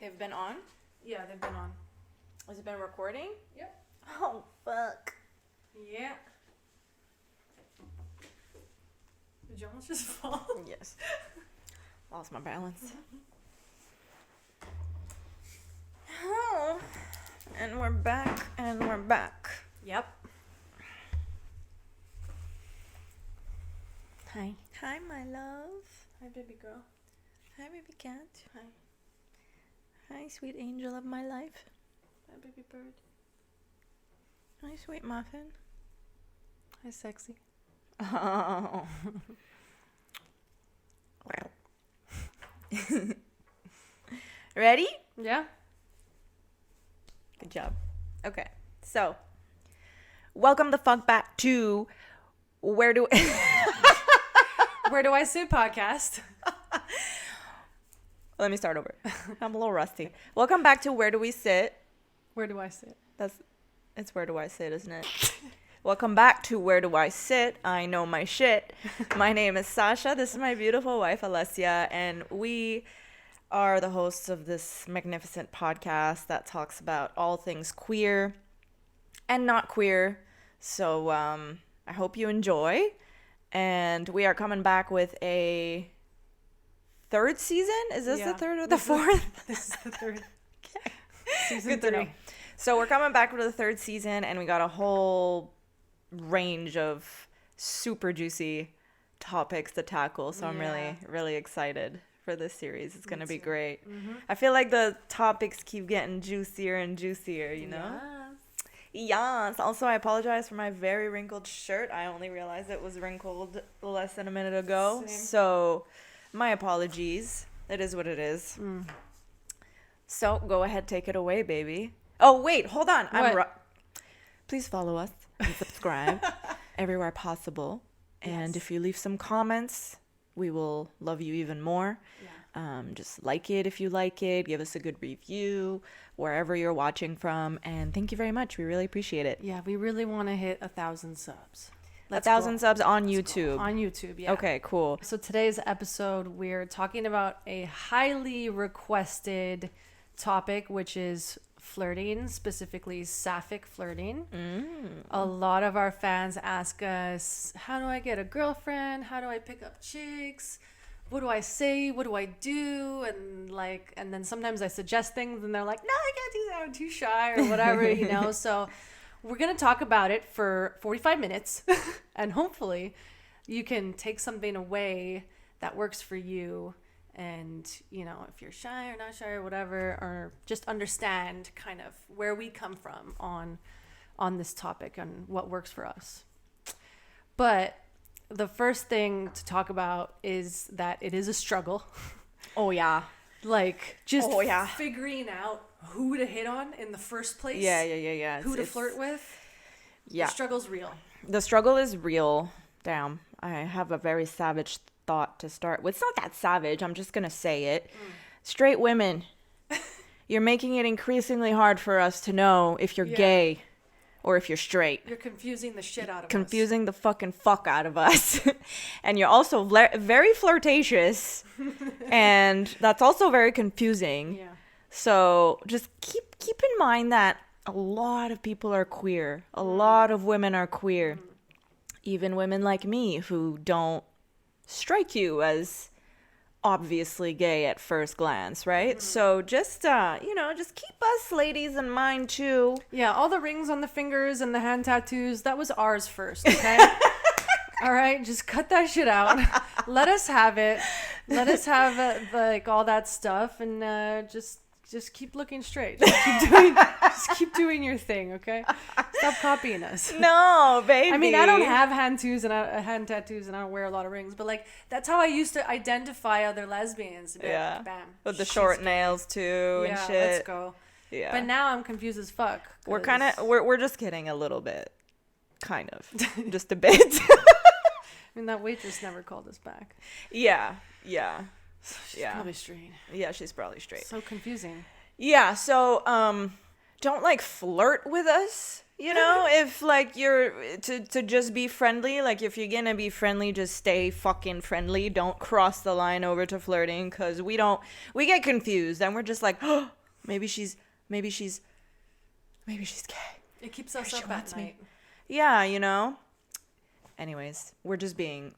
They've been on? Yeah, they've been on. Has it been recording? Yep. Oh, fuck. Yeah. Did you almost just fall? Yes. Lost my balance. Oh. And we're back, and we're back. Yep. Hi. Hi, my love. Hi, baby girl. Hi, baby cat. Hi. Hi, sweet angel of my life. Hi, baby bird. Hi, sweet muffin. Hi, sexy. Oh. Wow. Ready? Yeah. Good job. Okay. So, welcome the fuck back to Where Do Where Do I Sit podcast. Let me start over. I'm a little rusty. Welcome back to Where Do We Sit? Where do I sit? It's Where Do I Sit, isn't it? Welcome back to Where Do I Sit? I know my shit. My name is Sasha. This is my beautiful wife, Alessia, and we are the hosts of this magnificent podcast that talks about all things queer and not queer. So I hope you enjoy. And we are coming back with a third season. Is this the third or the fourth? This is the third. Okay. Season Good 3. to know. So we're coming back with the third season, and we got a whole range of super juicy topics to tackle. So I'm really excited for this series. It's going to be great. Mm-hmm. I feel like the topics keep getting juicier and juicier, you know? Yes. Also, I apologize for my very wrinkled shirt. I only realized it was wrinkled less than a minute ago. Same. So my apologies. It is what it is. So go ahead, take it away, baby. Oh, wait, hold on. Please follow us and subscribe everywhere possible. And if you leave some comments, we will love you even more. Yeah. Just like it if you like it. Give us a good review wherever you're watching from. And thank you very much. We really appreciate it. Yeah, we really want to hit 1,000 subs. 1,000 subs on YouTube. On YouTube, yeah. Okay, cool. So today's episode, we're talking about a highly requested topic, which is flirting, specifically Sapphic Flirting. A lot of our fans ask us, how do I get a girlfriend? How do I pick up chicks? What do I say? What do I do? And then sometimes I suggest things and they're like, no, I can't do that. I'm too shy or whatever, you know? So we're going to talk about it for 45 minutes and hopefully you can take something away that works for you. And, you know, if you're shy or not shy or whatever, or just understand kind of where we come from on this topic and what works for us. But the first thing to talk about is that it is a struggle. Oh, yeah. Like, just figuring out who to hit on in the first place. Yeah. Who to flirt with. Yeah. The struggle's real. The struggle is real. Damn. I have a very savage thought to start with. It's not that savage. I'm just going to say it. Straight women, you're making it increasingly hard for us to know if you're gay or if you're straight. You're confusing the shit out of us. Confusing the fucking fuck out of us. And you're also very flirtatious. And that's also very confusing. Yeah. So just keep in mind that a lot of people are queer. A lot of women are queer. Even women like me who don't strike you as obviously gay at first glance, right? So just just keep us ladies in mind too. Yeah, all the rings on the fingers and the hand tattoos, that was ours first, okay? All right, just cut that shit out. Let us have it. Let us have like all that stuff and just keep looking straight. Just keep doing your thing, okay? Stop copying us. No, baby. I mean, I don't have hand tattoos and I don't wear a lot of rings, but like that's how I used to identify other lesbians. Yeah. Bam. With the short nails too and shit. Let's go. Yeah. But now I'm confused as fuck. We're just kidding a little bit. Kind of. Just a bit. I mean, that waitress never called us back. Yeah. She's probably straight. Yeah, she's probably straight. So confusing. Yeah, so don't like flirt with us You know, if like you're to just be friendly, like if you're gonna be friendly, just stay fucking friendly. Don't cross the line over to flirting, because we get confused and we're just like, oh, maybe she's gay. It keeps us up at night. Yeah, you know. Anyways, we're just being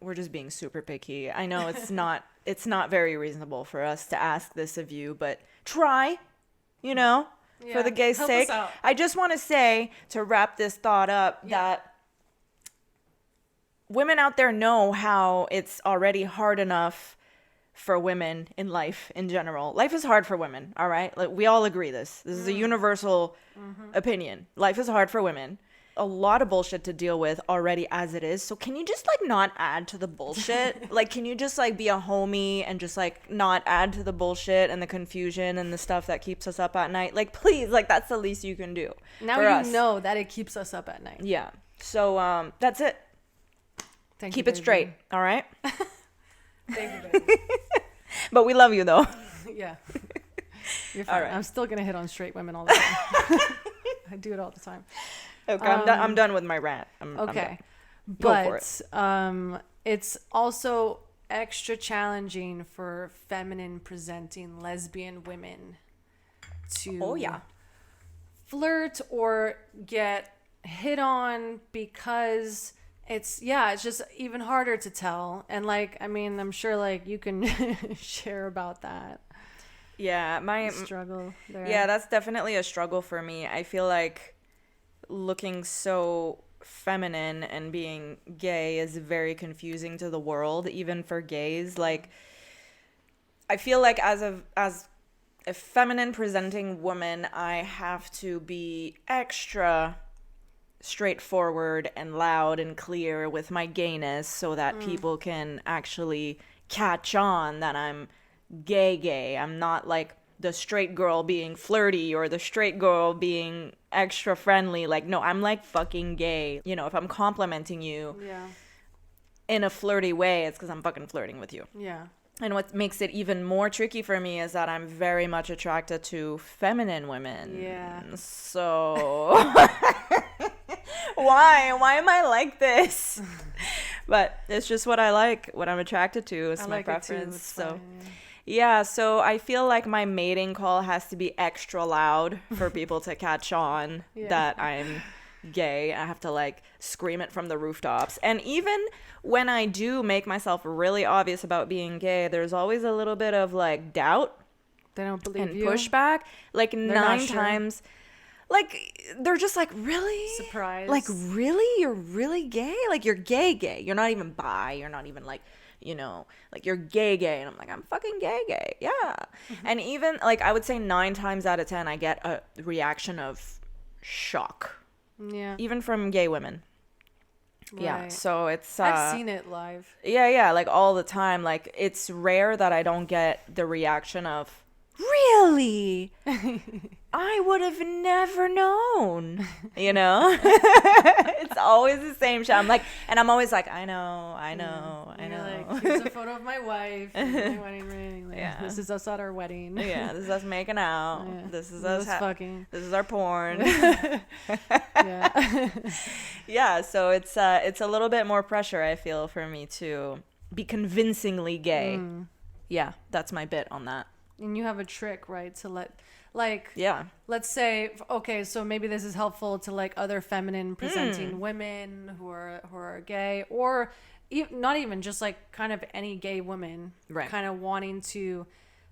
super picky. I know it's not very reasonable for us to ask this of you, but try, you know. Yeah, for the gay's sake. I just want to say, to wrap this thought up, that women out there know how it's already hard enough for women in life in general. Life is hard for women, all right? Like, we all agree this. This is a universal opinion. Life is hard for women. A lot of bullshit to deal with already as it is. So can you just like not add to the bullshit? Like, can you just like be a homie and just like not add to the bullshit and the confusion and the stuff that keeps us up at night? Like, please, like that's the least you can do. Now you know that it keeps us up at night. Yeah. So that's it. Keep it straight. All right. Thank you, baby. But we love you though. Yeah. You're fine. All right. I'm still gonna hit on straight women all the time. I do it all the time. Okay, I'm done with my rant. Okay. Go for it. It's also extra challenging for feminine presenting lesbian women to flirt or get hit on, because it's just even harder to tell. And like, I mean, I'm sure like you can share about that. Yeah, my struggle there. Yeah, that's definitely a struggle for me. I feel like looking so feminine and being gay is very confusing to the world, even for gays. Like, I feel like as a feminine presenting woman, I have to be extra straightforward and loud and clear with my gayness so that people can actually catch on that I'm gay. I'm not like the straight girl being flirty or the straight girl being extra friendly. Like, no, I'm like fucking gay. You know, if I'm complimenting you in a flirty way, it's because I'm fucking flirting with you. Yeah. And what makes it even more tricky for me is that I'm very much attracted to feminine women. Yeah. So why am I like this? But it's just what I like, what I'm attracted to. It's my preference. So fine. Yeah, so I feel like my mating call has to be extra loud for people to catch on that I'm gay. I have to like scream it from the rooftops. And even when I do make myself really obvious about being gay, there's always a little bit of like doubt. They don't believe you. And pushback. Like they're 9 times. Like, they're just like, really? Surprised. Like, really? You're really gay? Like, you're gay. You're not even bi. You're not even like, you know, like you're gay. And I'm like, I'm fucking gay. Yeah. Mm-hmm. And even like, I would say 9 times out of 10, I get a reaction of shock. Yeah. Even from gay women. Right. Yeah. So it's, I've seen it live. Yeah. Like all the time. Like it's rare that I don't get the reaction of, really? I would have never known, you know? It's always the same shit. I'm always like, I know. Like, here's a photo of my wife, my wedding ring. Like, yeah. This is us at our wedding. Yeah, this is us making out. Yeah. This is us fucking. This is our porn. Yeah. Yeah, so it's a little bit more pressure, I feel, for me to be convincingly gay. Yeah, that's my bit on that. And you have a trick, right, to let's say, okay, so maybe this is helpful to like other feminine presenting women who are gay, or not even just like kind of any gay woman, right, kind of wanting to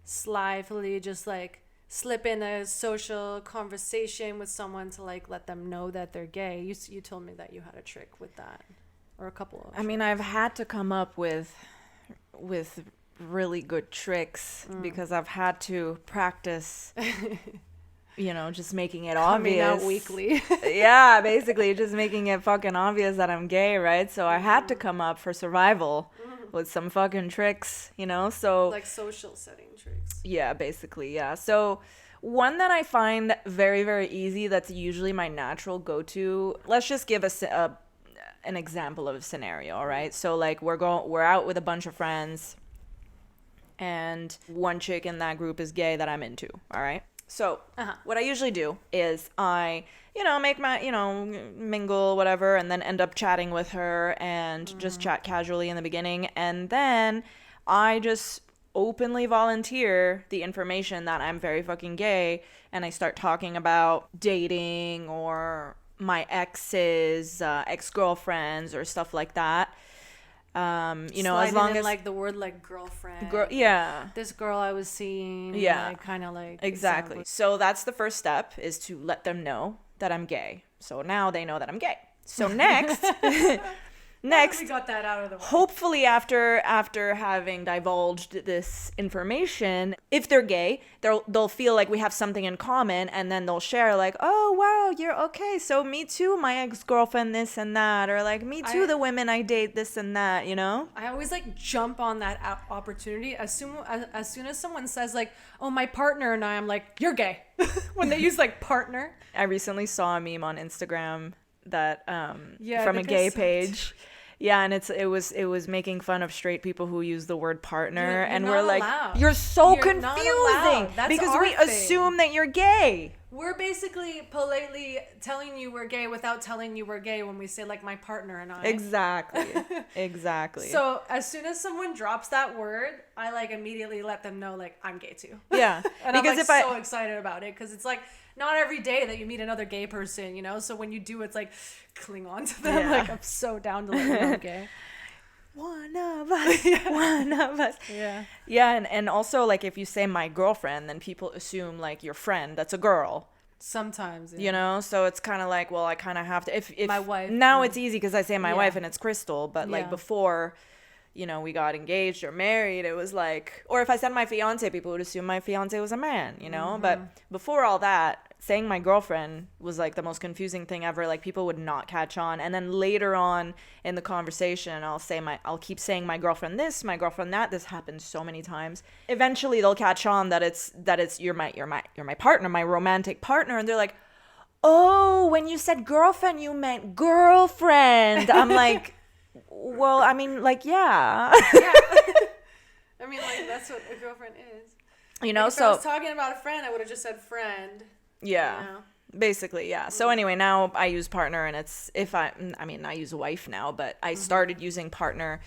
slyly just like slip in a social conversation with someone to like let them know that they're gay. You told me that you had a trick with that, or a couple of tricks. I mean, I've had to come up with really good tricks because I've had to practice, you know, just making it obvious. Coming out weekly. Yeah, basically just making it fucking obvious that I'm gay, right? So I had to come up for survival with some fucking tricks, you know? So like social setting tricks. Yeah, basically, yeah. So one that I find very, very easy, that's usually my natural go-to, let's just give an example of a scenario, all right? So like we're out with a bunch of friends, and one chick in that group is gay that I'm into, all right? So what I usually do is I, make my, mingle, whatever, and then end up chatting with her and just chat casually in the beginning. And then I just openly volunteer the information that I'm very fucking gay. And I start talking about dating or my exes, ex-girlfriends or stuff like that. As long as like the word like girlfriend, this girl I was seeing, kind of like exactly. So that's the first step, is to let them know that I'm gay. So now they know that I'm gay. So next we got that out of the way. Hopefully after having divulged this information, if they're gay, they'll feel like we have something in common, and then they'll share like, oh wow, you're okay, so me too, my ex-girlfriend this and that, or like me too, the women I date this and that, I always like jump on that opportunity as soon as someone says like, oh, my partner and I'm like, you're gay. When they use like partner. I recently saw a meme on Instagram that from a gay page. Yeah, and it was making fun of straight people who use the word partner, and we're like, you're confusing because we assume that you're gay. We're basically politely telling you we're gay without telling you we're gay when we say like my partner and I. Exactly. So as soon as someone drops that word, I like immediately let them know like I'm gay too. Yeah, and because I'm like so excited about it, because it's like not every day that you meet another gay person, so when you do, it's like cling on to them. Like I'm so down to let you know I'm gay. One of us. Yeah, and also like if you say my girlfriend, then people assume like your friend that's a girl. Sometimes, so it's kind of like, well, I kind of have to, if my wife. Now it's easy because I say my wife and it's Crystal, but like before, we got engaged or married, it was like, or if I said my fiance, people would assume my fiance was a man, but before all that, saying my girlfriend was like the most confusing thing ever. Like people would not catch on, and then later on in the conversation, I'll keep saying my girlfriend this, my girlfriend that. This happens so many times. Eventually, they'll catch on that it's you're my partner, my romantic partner, and they're like, oh, when you said girlfriend, you meant girlfriend. I'm like, well, I mean, like, yeah. I mean, like that's what a girlfriend is. Like, if so I was talking about a friend, I would have just said friend. Yeah. Basically, yeah. So anyway, now I use partner, and it's I use wife now, but I started using partner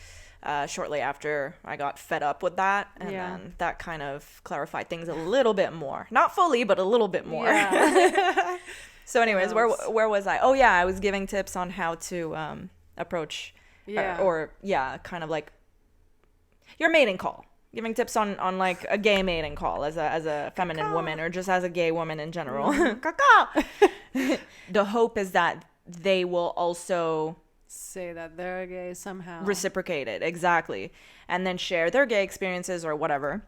shortly after I got fed up with that, and then that kind of clarified things a little bit more. Not fully, but a little bit more. Yeah. So anyways, where was I? Oh yeah, I was giving tips on how to approach kind of like your mating call. Giving tips on like a gay mating call as a feminine woman, or just as a gay woman in general. The hope is that they will also say that they're gay somehow. Reciprocate it, exactly. And then share their gay experiences or whatever.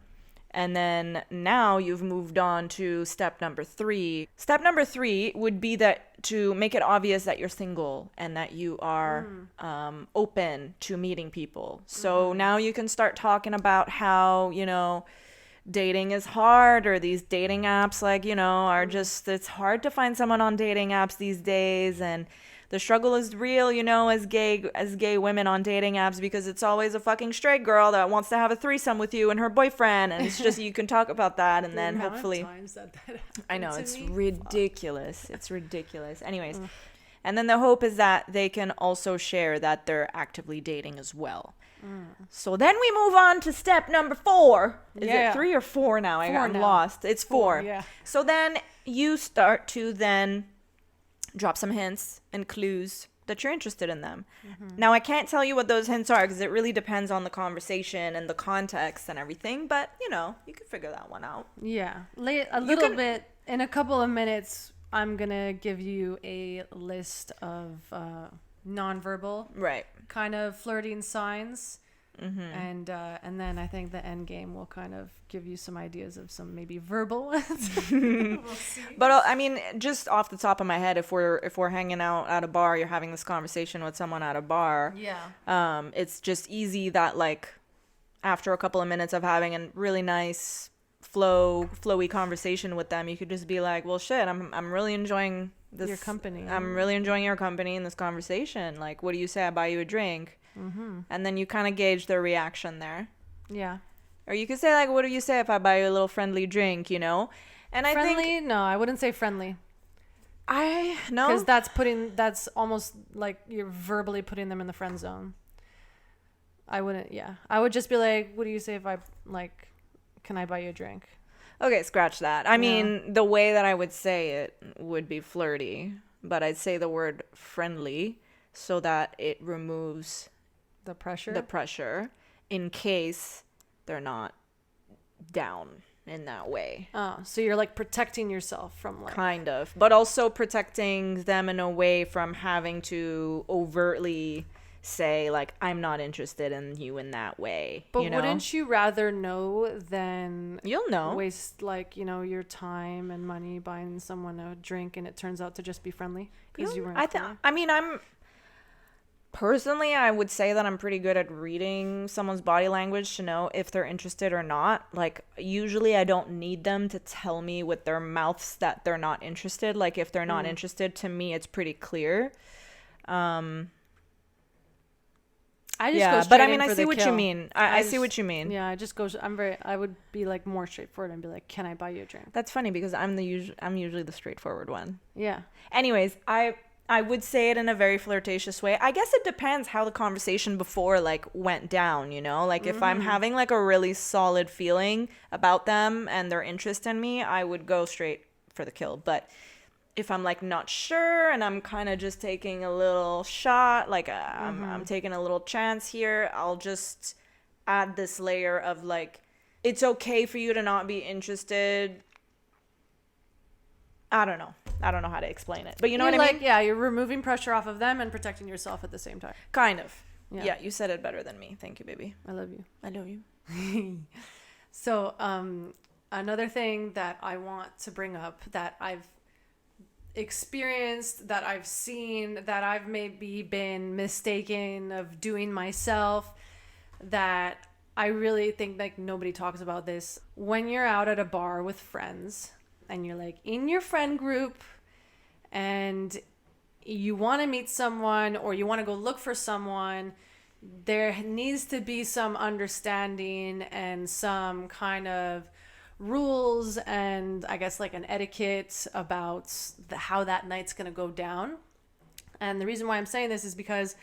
And then now you've moved on to step number 3. Step number 3 would be that to make it obvious that you're single and that you are open to meeting people. So now you can start talking about how, dating is hard, or these dating apps are just, it's hard to find someone on dating apps these days, and the struggle is real, as gay women on dating apps, because it's always a fucking straight girl that wants to have a threesome with you and her boyfriend, and it's just, you can talk about that, and then hopefully, I know, it's ridiculous. It's ridiculous. Anyways, and then the hope is that they can also share that they're actively dating as well. So then we move on to step number 4. Is it 3 or 4 now? I'm lost. It's 4. Yeah. So then you start to then drop some hints and clues that you're interested in them. Now, I can't tell you what those hints are because it really depends on the conversation and the context and everything, but you can figure that one out. Yeah. A little bit, in a couple of minutes, I'm going to give you a list of nonverbal kind of flirting signs. And then I think the end game will kind of give you some ideas of some maybe verbal ones. We'll see. But I mean, just off the top of my head, if we're hanging out at a bar, you're having this conversation with someone at a bar. Yeah. It's just easy that like after a couple of minutes of having a really nice flowy conversation with them, you could just be like, well, shit, I'm really enjoying this. Your company. I'm really enjoying your company in this conversation. Like, what do you say I buy you a drink? And then you kind of gauge their reaction there. Yeah. Or you could say, like, what do you say if I buy you a little friendly drink, And I friendly? think No, I wouldn't say friendly. No, Because that's almost like you're verbally putting them in the friend zone. I wouldn't, yeah. I would just be like, what do you say if I, like, can I buy you a drink? okay, scratch that. I mean, the way that I would say it would be flirty, but I'd say the word friendly so that it removes The pressure? the pressure in case they're not down in that way. Oh, so you're like protecting yourself from like... Kind of. But also protecting them in a way from having to overtly say, like, I'm not interested in you in that way. But you know? wouldn't you rather know than You'll know. waste, like, you know, your time and money buying someone a drink and it turns out to just be friendly? Because you weren't friendly? I mean, personally, I would say that I'm pretty good at reading someone's body language to know if they're interested or not. Like, usually I don't need them to tell me with their mouths that they're not interested. Like, if they're not interested, to me, it's pretty clear. I just go Yeah, straight but I in mean, I for see the what you kill. mean. I see what you mean. Yeah, I just go. I would be like more straightforward and be like, "Can I buy you a drink?" That's funny because I'm usually the straightforward one. Yeah. Anyways, I would say it in a very flirtatious way. I guess it depends how the conversation before like went down, you know? Like if I'm having like a really solid feeling about them and their interest in me, I would go straight for the kill. But if I'm like not sure and I'm kind of just taking a little shot, like I'm taking a little chance here, I'll just add this layer of like, it's okay for you to not be interested. I don't know how to explain it, but you know what I mean? Yeah, you're removing pressure off of them and protecting yourself at the same time. Kind of. Yeah. Yeah, you said it better than me. Thank you, baby. I love you. I love you. So, another thing that I want to bring up that I've experienced, that I've seen, that I've maybe been mistaken of doing myself, that I really think like nobody talks about this. When you're out at a bar with friends and you're like in your friend group and you want to meet someone or you want to go look for someone, there needs to be some understanding and some kind of rules and I guess like an etiquette about how that night's going to go down. And the reason why I'm saying this is because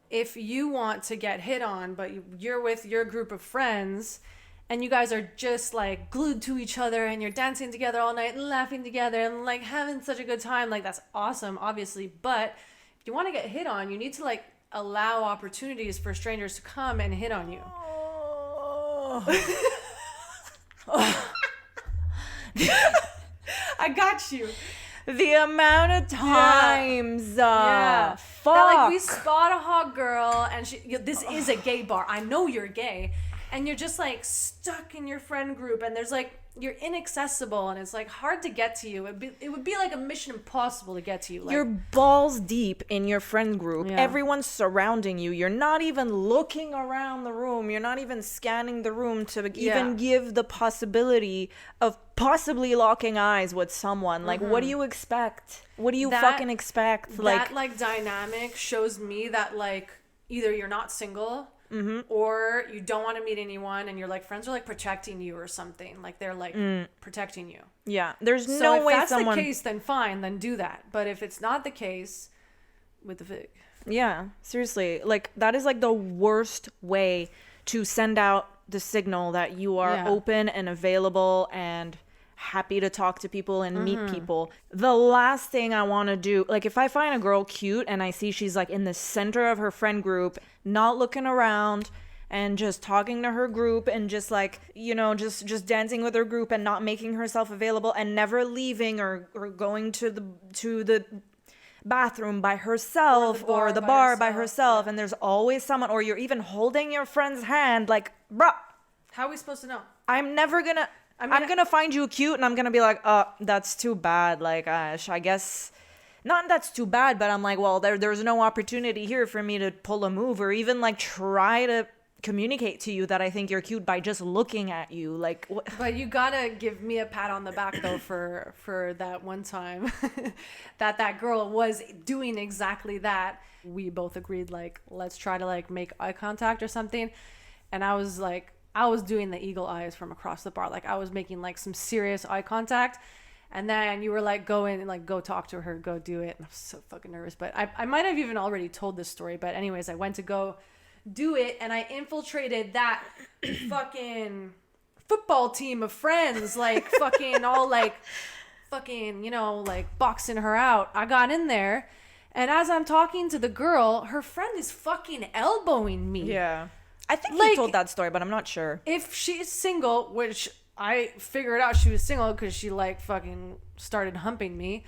if you want to get hit on, but you're with your group of friends and you guys are just like glued to each other and you're dancing together all night and laughing together and like having such a good time, like that's awesome, obviously. But if you want to get hit on, you need to like allow opportunities for strangers to come and hit on you. I got you. The amount of times, Yeah. fuck. That, like, we spot a hot girl and this is a gay bar. I know you're gay. And you're just like stuck in your friend group and there's like, you're inaccessible and it's like hard to get to you. It would be like a mission impossible to get to you. Like, you're balls deep in your friend group. Yeah. Everyone's surrounding you. You're not even looking around the room. You're not even scanning the room to even give the possibility of possibly locking eyes with someone. Like, what do you expect? What do you fucking expect? That like dynamic shows me that like either you're not single or you don't want to meet anyone and your like friends are like protecting you or something. Like they're like protecting you. Yeah, there's So no if way that's someone. the case, then fine, then do that. But if it's not the case, with the fig. Yeah, seriously. Like, that is like the worst way to send out the signal that you are open and available and happy to talk to people and meet people. The last thing I want to do, like if I find a girl cute and I see she's like in the center of her friend group, not looking around and just talking to her group and just like, you know, just dancing with her group and not making herself available and never leaving or going to the bathroom by herself or the bar by herself, and there's always someone, or you're even holding your friend's hand, like, bruh, how are we supposed to know? I'm gonna find you cute and I'm gonna be like, that's too bad. Like, I guess not that's too bad, but I'm like, well, there's no opportunity here for me to pull a move or even like try to communicate to you that I think you're cute by just looking at you. Like, what? But you gotta give me a pat on the back though for that one time that girl was doing exactly that. We both agreed like, let's try to like make eye contact or something, and I was like, I was doing the eagle eyes from across the bar. Like I was making like some serious eye contact. And then you were like, go in and like, go talk to her, go do it. And I was so fucking nervous. But I might have even already told this story. But anyways, I went to go do it. And I infiltrated that fucking football team of friends. Like fucking all like fucking, you know, like boxing her out. I got in there. And as I'm talking to the girl, her friend is fucking elbowing me. Yeah. I think Like, you told that story, but I'm not sure. If she's single, which I figured out she was single because she like fucking started humping me.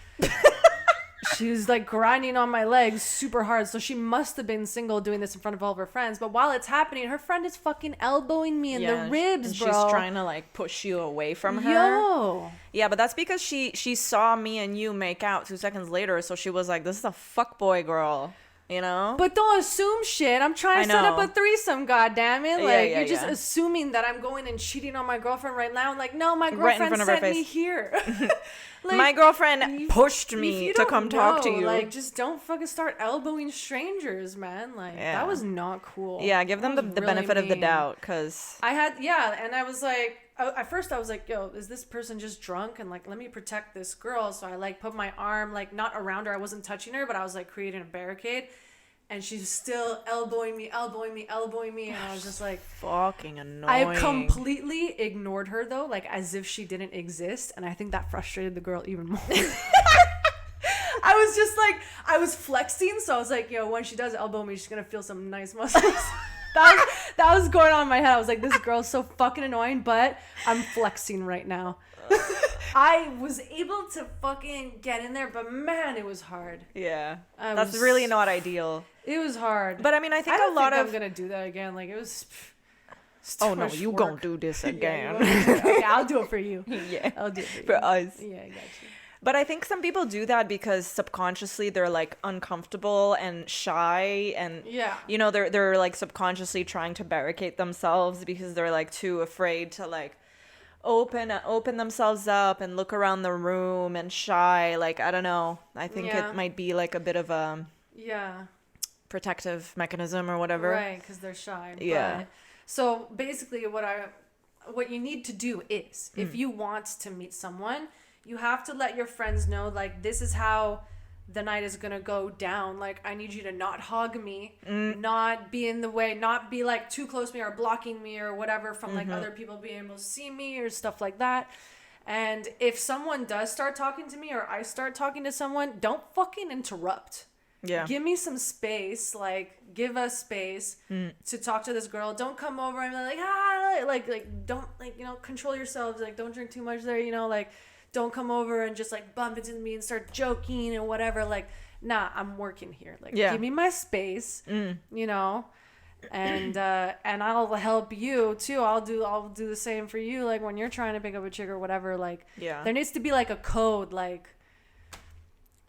She was like grinding on my legs super hard. So she must have been single doing this in front of all of her friends. But while it's happening, her friend is fucking elbowing me in the ribs, and bro. She's trying to like push you away from her. Yo. Yeah, but that's because she saw me and you make out 2 seconds later. So she was like, this is a fuckboy girl. You know? But don't assume shit. I'm trying to set up a threesome, goddammit. Like, Yeah, you're just assuming that I'm going and cheating on my girlfriend right now. Like, no, my Right in girlfriend front of her sent me face. here. Like, my girlfriend pushed me to come talk to you. Like, just don't fucking start elbowing strangers, man. Like, that was not cool. Yeah, give them the really benefit of the mean. doubt, because... And I was like, at first I was like, yo, is this person just drunk? And like, let me protect this girl. So I like put my arm, like not around her. I wasn't touching her, but I was like creating a barricade. And she's still elbowing me. And I was just like... Fucking annoying. I completely ignored her, though, like as if she didn't exist. And I think that frustrated the girl even more. I was just like... I was flexing. So I was like, yo, when she does elbow me, she's going to feel some nice muscles. that was going on in my head. I was like, this girl's so fucking annoying, but I'm flexing right now. I was able to fucking get in there, but man, it was hard. Yeah. That's really not ideal. It was hard. But I mean, I think I'm of... gonna do that again. Like it was... Oh no, you gonna do this again. Okay, I'll do it for you. Yeah. I'll do it for you. For us. Yeah, I got you. But I think some people do that because subconsciously they're like uncomfortable and shy, and you know, they're like subconsciously trying to barricade themselves because they're like too afraid to like open themselves up and look around the room and shy. Like, I don't know. I think it might be like a bit of a protective mechanism or whatever. Right, because they're shy. Yeah. But, so basically what you need to do is if you want to meet someone, you have to let your friends know, like, this is how the night is gonna go down. Like, I need you to not hug me, not be in the way, not be like too close to me or blocking me or whatever from like other people being able to see me or stuff like that. And if someone does start talking to me or I start talking to someone, don't fucking interrupt. Yeah. Give me some space. Like, give us space to talk to this girl. Don't come over and be like, don't, like, you know, control yourselves. Like, don't drink too much there, you know, like, don't come over and just like bump into me and start joking and whatever. Like, nah, I'm working here. Like, give me my space, you know, and I'll help you too. I'll do the same for you. Like, when you're trying to pick up a chick or whatever, like, there needs to be like a code, like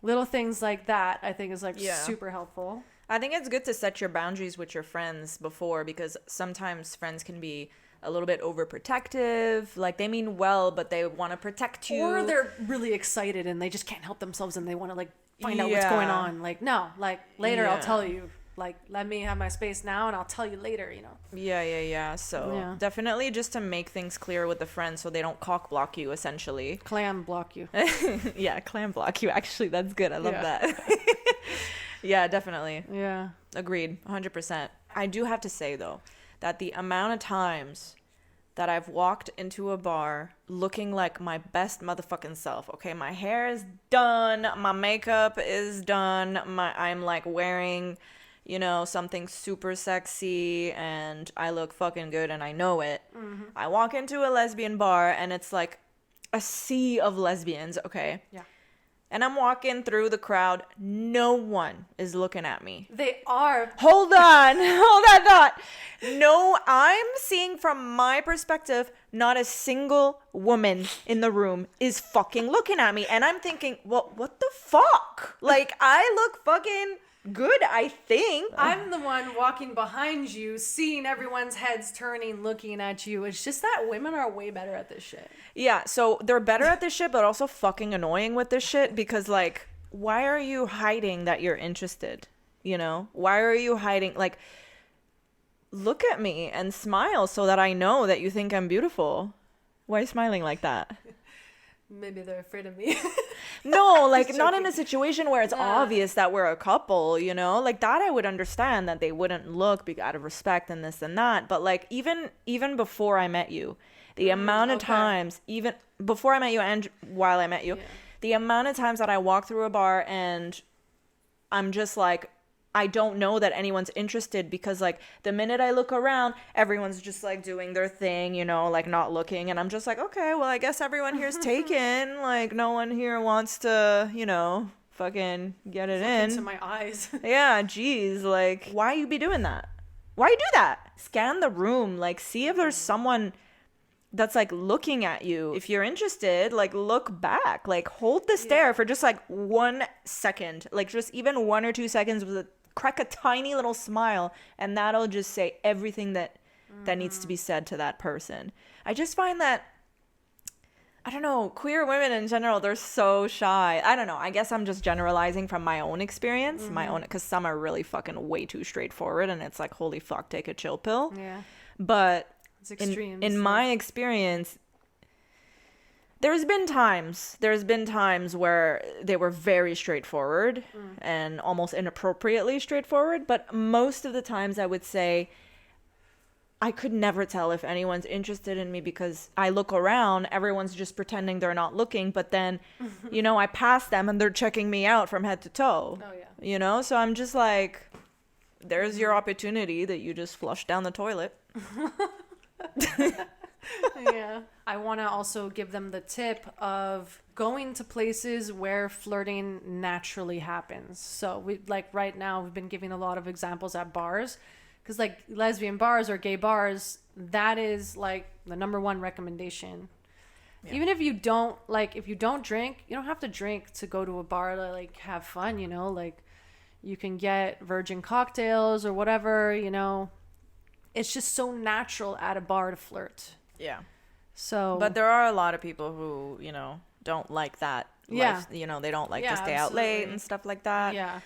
little things like that. I think is like super helpful. I think it's good to set your boundaries with your friends before, because sometimes friends can be a little bit overprotective. Like, they mean well, but they want to protect you. Or they're really excited and they just can't help themselves and they want to like find out what's going on. Like, no, like later I'll tell you. Like, let me have my space now and I'll tell you later, you know? Yeah. So definitely just to make things clear with the friends so they don't cock block you, essentially. Clam block you. Yeah, clam block you. Actually, that's good. I love that. Yeah, definitely. Yeah. Agreed. 100%. I do have to say, though, that the amount of times that I've walked into a bar looking like my best motherfucking self. Okay, my hair is done, my makeup is done, I'm like wearing, you know, something super sexy and I look fucking good and I know it. I walk into a lesbian bar and it's like a sea of lesbians, okay? Yeah. And I'm walking through the crowd. No one is looking at me. They are. Hold on. Hold that thought. No, I'm seeing from my perspective, not a single woman in the room is fucking looking at me. And I'm thinking, well, what the fuck? Like, I look fucking good, I think. I'm the one walking behind you, seeing everyone's heads turning, looking at you. It's just that women are way better at this shit. Yeah, so they're better at this shit, but also fucking annoying with this shit because, like, why are you hiding that you're interested? You know? Why are you hiding? Like, look at me and smile so that I know that you think I'm beautiful. Why are you smiling like that? Maybe they're afraid of me. No, like not in a situation where it's obvious that we're a couple, you know, like that I would understand that they wouldn't look out of respect and this and that. But like even before I met you, the amount of times, even before I met you and while I met you, the amount of times that I walk through a bar and I'm just like, I don't know that anyone's interested because like the minute I look around, everyone's just like doing their thing, you know, like not looking. And I'm just like, okay, well, I guess everyone here's taken. Like no one here wants to, you know, fucking get it in. Into my eyes. Yeah, geez. Like, why you be doing that? Why you do that? Scan the room. Like, see if there's someone that's like looking at you. If you're interested, like look back, like hold the stare for just like 1 second, like just even 1 or 2 seconds with crack a tiny little smile, and that'll just say everything that needs to be said to that person. I just find that, I don't know, queer women in general, they're so shy. I don't know. I guess I'm just generalizing from my own experience, my own, because some are really fucking way too straightforward, and it's like, holy fuck, take a chill pill. Yeah. But Extremes, in my experience, there's been times where they were very straightforward and almost inappropriately straightforward, but most of the times I would say I could never tell if anyone's interested in me because I look around, everyone's just pretending they're not looking, but then you know, I pass them and they're checking me out from head to toe. Oh yeah. You know, so I'm just like, there's your opportunity that you just flushed down the toilet. Yeah. I want to also give them the tip of going to places where flirting naturally happens. So we, like right now, we've been giving a lot of examples at bars, because like lesbian bars or gay bars, that is like the number one recommendation. Yeah. Even if you don't drink, you don't have to drink to go to a bar to like have fun, you know, like you can get virgin cocktails or whatever, you know. It's just so natural at a bar to flirt. Yeah. So, but there are a lot of people who, you know, don't like that. Yeah. You know, they don't like to stay out late and stuff like that. Yeah.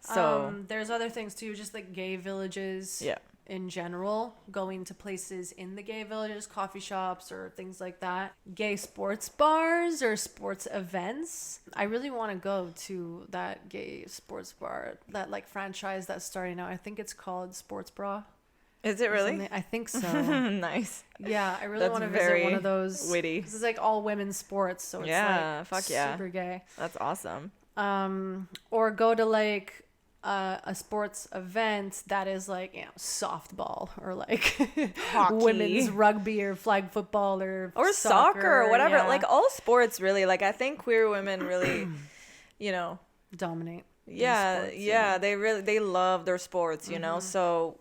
So there's other things too, just like gay villages. Yeah. In general, going to places in the gay villages, coffee shops or things like that. Gay sports bars or sports events. I really want to go to that gay sports bar, that like franchise that's starting out. I think it's called Sports Bra. Is it really? I think so. Nice. Yeah, I really want to visit one of those. Witty. This is like all women's sports, so it's like super gay. That's awesome. Or go to like a sports event that is like, you know, softball or like women's rugby or flag football or soccer or whatever. Yeah. Like all sports really. Like I think queer women really, you know, dominate. Yeah, sports, yeah. They love their sports, you know. So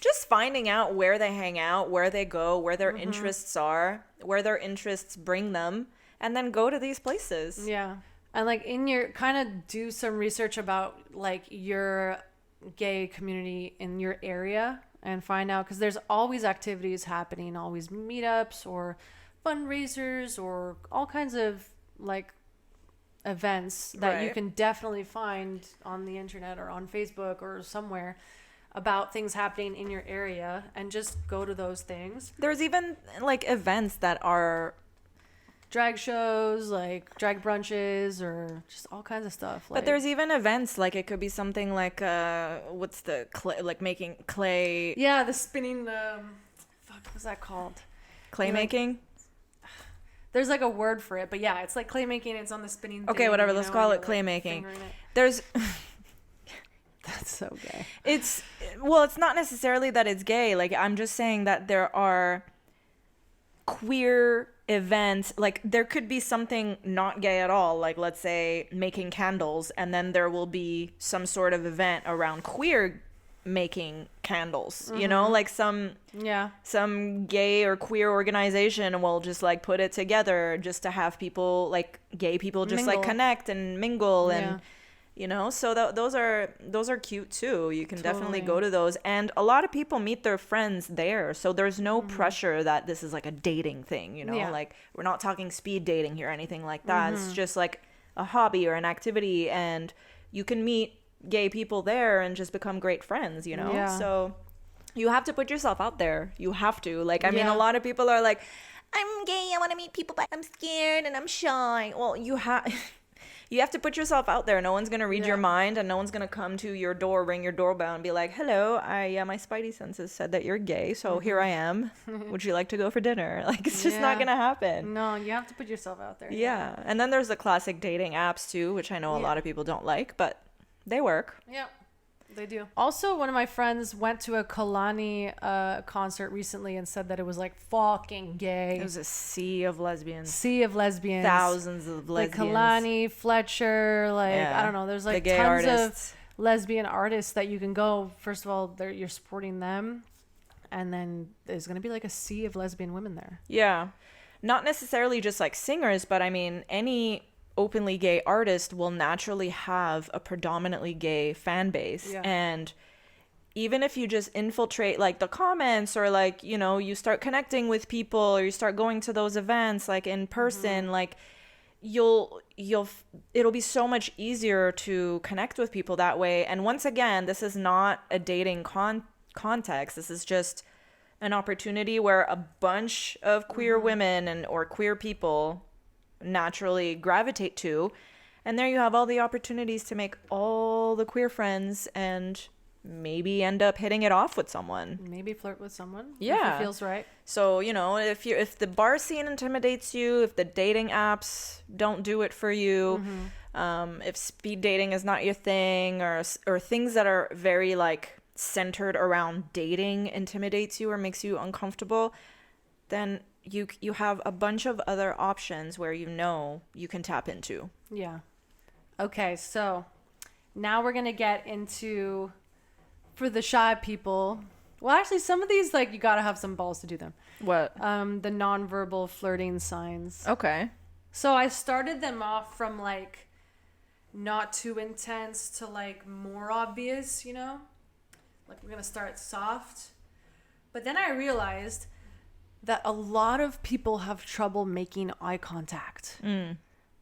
just finding out where they hang out, where they go, where their interests are, where their interests bring them, and then go to these places. Yeah. And like in your kind of do some research about like your gay community in your area and find out, because there's always activities happening, always meetups or fundraisers or all kinds of like events that you can definitely find on the internet or on Facebook or somewhere about things happening in your area, and just go to those things. There's even like events that are drag shows, like drag brunches, or just all kinds of stuff. But there's even events like it could be something like what's the clay, like making clay? Yeah, the spinning. What's that called? Clay making. There's like a word for it, but yeah, it's like clay making. It's on the spinning. Okay, whatever. Let's call it clay making. There's. That's so gay. It's not necessarily that it's gay. Like, I'm just saying that there are queer events. Like, there could be something not gay at all. Like, let's say making candles, and then there will be some sort of event around queer making candles. You know, like some gay or queer organization will just like put it together just to have people, like gay people, just mingle. Like connect and mingle and. You know, so those are cute too. You can definitely go to those, and a lot of people meet their friends there, so there's no pressure that this is like a dating thing, you know. Like we're not talking speed dating here or anything like that. It's just like a hobby or an activity, and you can meet gay people there and just become great friends, you know. So You have to put yourself out there. You have to. Like, I mean, a lot of people are like, I'm gay, I want to meet people, but I'm scared and I'm shy. Well, you have you have to put yourself out there. No one's going to read your mind, and no one's going to come to your door, ring your doorbell, and be like, hello, my spidey senses said that you're gay, so here I am. Would you like to go for dinner? Like, it's just not going to happen. No, you have to put yourself out there. Yeah. And then there's the classic dating apps too, which I know a lot of people don't like, but they work. Yeah. They do. Also, one of my friends went to a Kalani concert recently and said that it was like fucking gay. It was a sea of lesbians. Thousands of lesbians. Like Kalani, Fletcher, I don't know. There's like tons artists. Of lesbian artists that you can go. First of all, you're supporting them. And then there's going to be like a sea of lesbian women there. Yeah. Not necessarily just like singers, but I mean, any openly gay artist will naturally have a predominantly gay fan base. And even if you just infiltrate like the comments, or like, you know, you start connecting with people, or you start going to those events like in person, like it'll be so much easier to connect with people that way. And once again, this is not a dating context. This is just an opportunity where a bunch of queer women or queer people naturally gravitate to, and there you have all the opportunities to make all the queer friends and maybe end up hitting it off with someone, maybe flirt with someone if it feels right. So, you know, if the bar scene intimidates you, if the dating apps don't do it for you, if speed dating is not your thing, or things that are very like centered around dating intimidates you or makes you uncomfortable, then you have a bunch of other options where you know you can tap into. Yeah. Okay, so now we're going to get into, for the shy people, well, actually, some of these, like, you got to have some balls to do them. What? The nonverbal flirting signs. Okay. So I started them off from, like, not too intense to, like, more obvious, you know? Like, we're going to start soft. But then I realized that a lot of people have trouble making eye contact.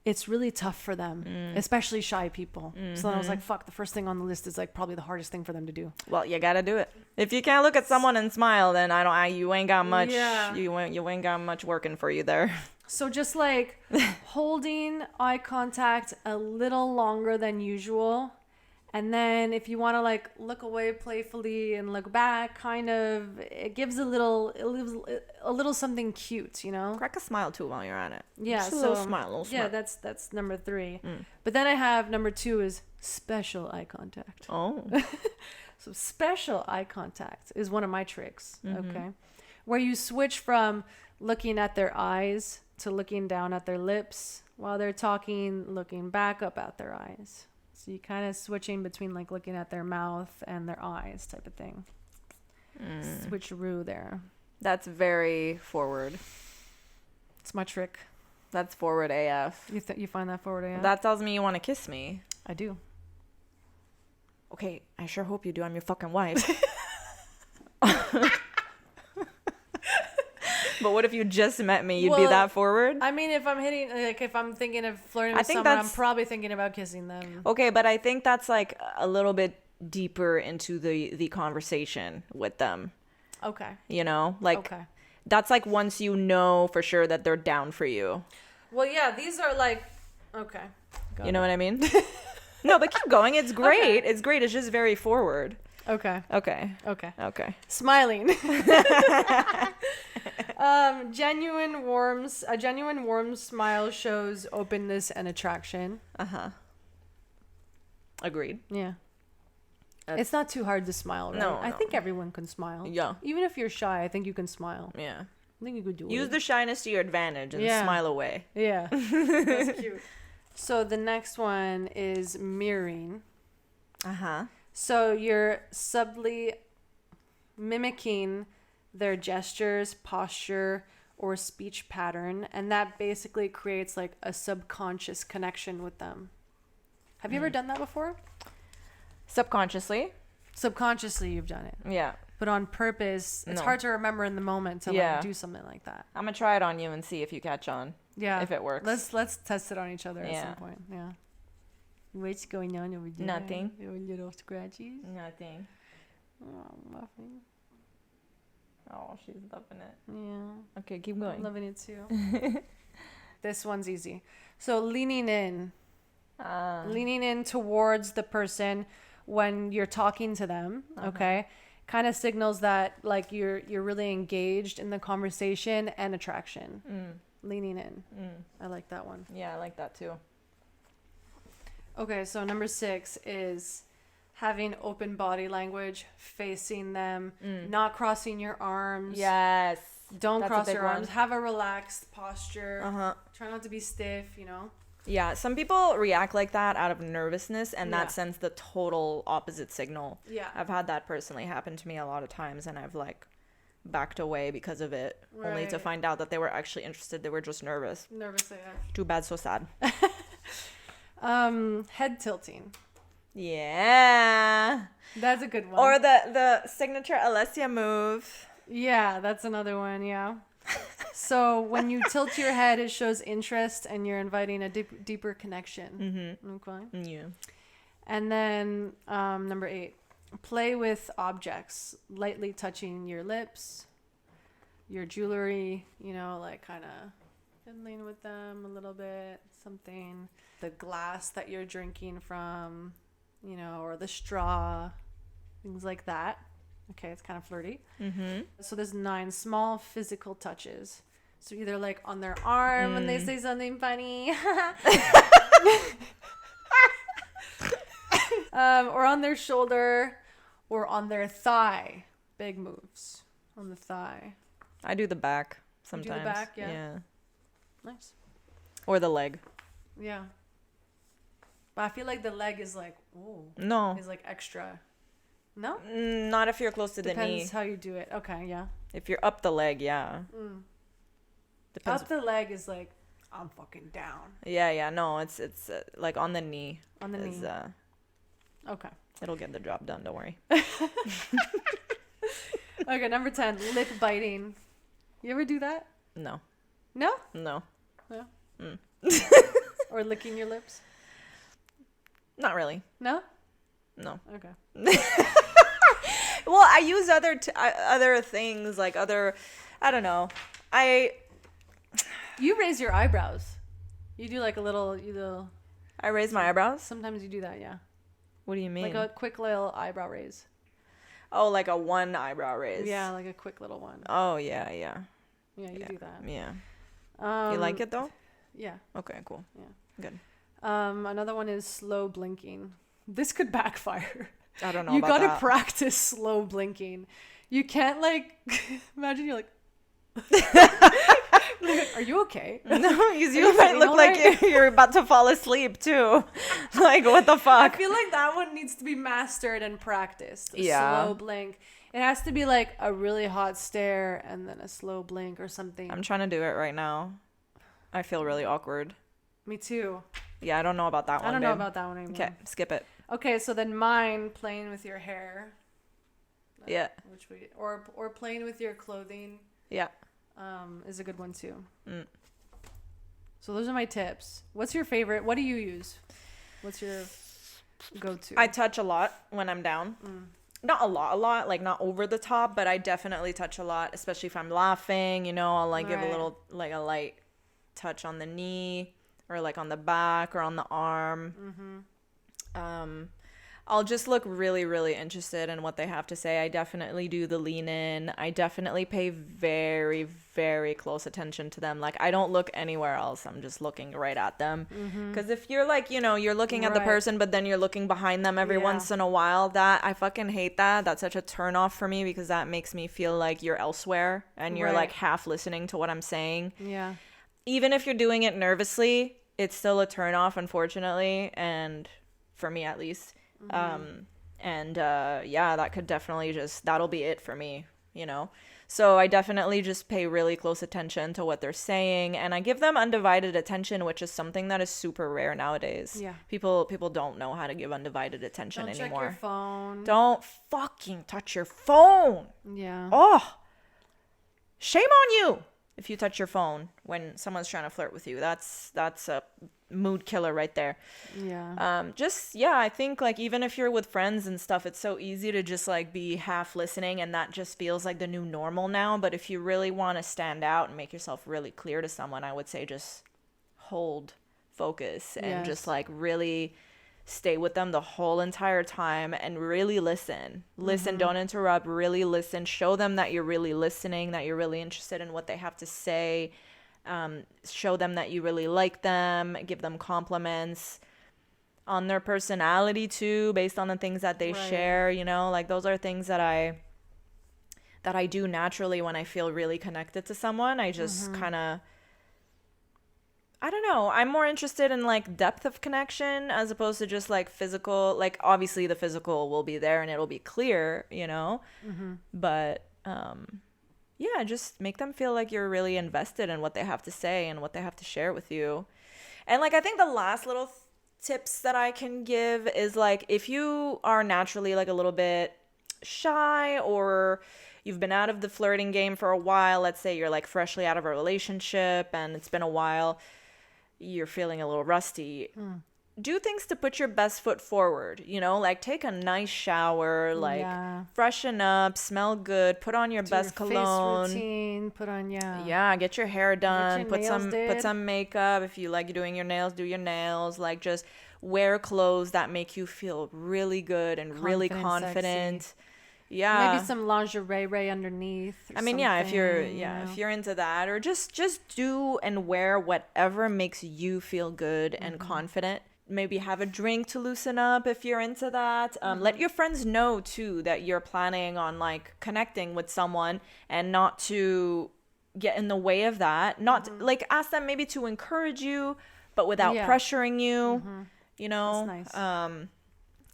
It's really tough for them, especially shy people. So then I was like, fuck, the first thing on the list is like probably the hardest thing for them to do. Well, you gotta do it. If you can't look at someone and smile, then you ain't got much. You ain't got much working for you there. So just like holding eye contact a little longer than usual. And then if you want to like look away playfully and look back, kind of, it gives a little something cute, you know? Crack a smile too while you're at it. Yeah, just a little smile, Yeah, that's number 3. But then I have number 2 is special eye contact. Oh. So special eye contact is one of my tricks, okay? Where you switch from looking at their eyes to looking down at their lips while they're talking, looking back up at their eyes. So you kind of switching between like looking at their mouth and their eyes type of thing. Switcheroo there. That's very forward. It's my trick. That's forward AF. You find that forward AF? That tells me you want to kiss me. I do. Okay, I sure hope you do. I'm your fucking wife. But what if you just met me? You'd be that forward? I mean, if I'm thinking of flirting with someone, I'm probably thinking about kissing them. Okay, but I think that's like a little bit deeper into the conversation with them. Okay. You know? Like, that's like once you know for sure that they're down for you. Well, yeah, these are like, okay. You know what I mean? No, but keep going. It's great. Okay. It's great. It's just very forward. Okay. Smiling. A genuine warm smile shows openness and attraction. Agreed. Yeah. It's not too hard to smile, right? I think everyone can smile. Yeah. Even if you're shy, I think you can smile. Yeah. I think you could do it. Use the shyness to your advantage and smile away. Yeah. That's cute. So the next one is mirroring. So you're subtly mimicking their gestures, posture, or speech pattern, and that basically creates like a subconscious connection with them. Have you ever done that before? Subconsciously you've done it. Yeah. But on purpose, it's hard to remember in the moment to like do something like that. I'm gonna try it on you and see if you catch on. Yeah. If it works. Let's test it on each other at some point. Yeah. What's going on over there? Nothing. Your little scratchies? Nothing. Oh, Muffy. Oh, she's loving it. Yeah. Okay, keep going. I'm loving it too. This one's easy. So leaning in towards the person when you're talking to them, okay, kind of signals that like you're really engaged in the conversation and attraction. Leaning in. I like that one. Yeah, I like that too. Okay, so number 6 is having open body language, facing them, not crossing your arms. Yes. Don't That's cross a big your one. arms. Have a relaxed posture. Try not to be stiff, you know. Yeah, some people react like that out of nervousness, and Yeah. that sends the total opposite signal. Yeah. I've had that personally happen to me a lot of times, and I've like backed away because of it, only to Right. find out that they were actually interested. They were just nervous. Nervous AF. Too bad, so sad. Head tilting. Yeah. That's a good one. Or the signature Alessia move. Yeah, that's another one, yeah. So when you tilt your head, it shows interest and you're inviting a deeper connection. Okay. Yeah. And then number 8, play with objects, lightly touching your lips, your jewelry, you know, like kind of fiddling with them a little bit, something. The glass that you're drinking from, you know, or the straw, things like that. Okay, it's kind of flirty. So there's 9 small physical touches. So either like on their arm when they say something funny, or on their shoulder, or on their thigh. Big moves on the thigh. I do the back You sometimes. do the back, yeah. Yeah. Nice. Or the leg. Yeah. But I feel like the leg is like, ooh, No. is like extra. No? Not if you're close to the knee. Depends how you do it. Okay, yeah. If you're up the leg, yeah. Depends. Up the leg is like, I'm fucking down. Yeah. No, it's like on the knee. On the knee. Okay. It'll get the job done. Don't worry. Okay, number 10, lip biting. You ever do that? No. No? No. No. Or licking your lips? Not really. No? No. Okay. Well, I use other things like I don't know. You raise your eyebrows. You do like a little, I raise my eyebrows. sometimes you do that, yeah. What do you mean? Like a quick little eyebrow raise. Oh, like a one eyebrow raise. Yeah, like a quick little one. Oh, yeah. Yeah, you do that. Yeah. You like it though? Yeah. Okay, cool. Yeah. Good. Another one is slow blinking. This could backfire. I don't know You about gotta that. practice slow blinking. You can't like imagine you're like, are you okay? No, because you you might feeling look like alright? you're about to fall asleep too. Like, what the I fuck? feel like that one needs to be mastered and practiced. A Yeah. slow blink. It has to be like a really hot stare and then a slow blink or something. I'm trying to do it right now. I feel really awkward. Me too. Yeah, I don't know about that one. I don't know babe. about that one anymore. Okay, skip it. Okay, so then mine, playing with your hair. Yeah. Which we or playing with your clothing Yeah. is a good one too. Mm. So those are my tips. What's your favorite? What do you use? What's your go-to? I touch a lot when I'm down. Not a lot, like not over the top, but I definitely touch a lot, especially if I'm laughing, you know, I'll like give a Right. little, like a light touch on the knee or like on the back or on the arm. I'll just look really, really interested in what they have to say. I definitely do the lean in. I definitely pay very, very close attention to them. Like, I don't look anywhere else. I'm just looking right at them. Because if you're like, you know, you're looking at the Right. person, but then you're looking behind them every Yeah. once in a while, that I fucking hate that. That's such a turn off for me because that makes me feel like you're elsewhere and you're Right. like half listening to what I'm saying. Yeah. Even if you're doing it nervously, it's still a turn off, unfortunately, and for me at least. Yeah, that could definitely that'll be it for me, you know. So I definitely just pay really close attention to what they're saying, and I give them undivided attention, which is something that is super rare nowadays. Yeah. People don't know how to give undivided attention Don't check anymore. your phone. Don't fucking touch your phone. Yeah. Oh, shame on you if you touch your phone when someone's trying to flirt with you. That's a mood killer right there. I think like even if you're with friends and stuff, it's so easy to just like be half listening, and that just feels like the new normal now. But if you really want to stand out and make yourself really clear to someone, I would say just hold focus and just like really stay with them the whole entire time and really listen. Don't interrupt, really listen. Show them that you're really listening, that you're really interested in what they have to say. Show them that you really like them. Give them compliments on their personality too, based on the things that they share, you know, like those are things that I do naturally when I feel really connected to someone. I just kind of, I don't know. I'm more interested in like depth of connection as opposed to just like physical. Like obviously the physical will be there and it'll be clear, you know, but yeah, just make them feel like you're really invested in what they have to say and what they have to share with you. And like I think the last little tips that I can give is like if you are naturally like a little bit shy, or you've been out of the flirting game for a while, let's say you're like freshly out of a relationship and it's been a while, you're feeling a little rusty, do things to put your best foot forward, you know, like take a nice shower, like freshen up, smell good, put on your best cologne, face routine, put on get your hair done, put some makeup. If you like doing your nails, do your nails. Like just wear clothes that make you feel really good and really confident. Sexy. Yeah, maybe some lingerie underneath. I mean, if you're into that, or just do and wear whatever makes you feel good and confident. Maybe have a drink to loosen up if you're into that. Let your friends know too that you're planning on like connecting with someone, and not to get in the way of that. Not like ask them maybe to encourage you, but without pressuring you. You know, that's nice.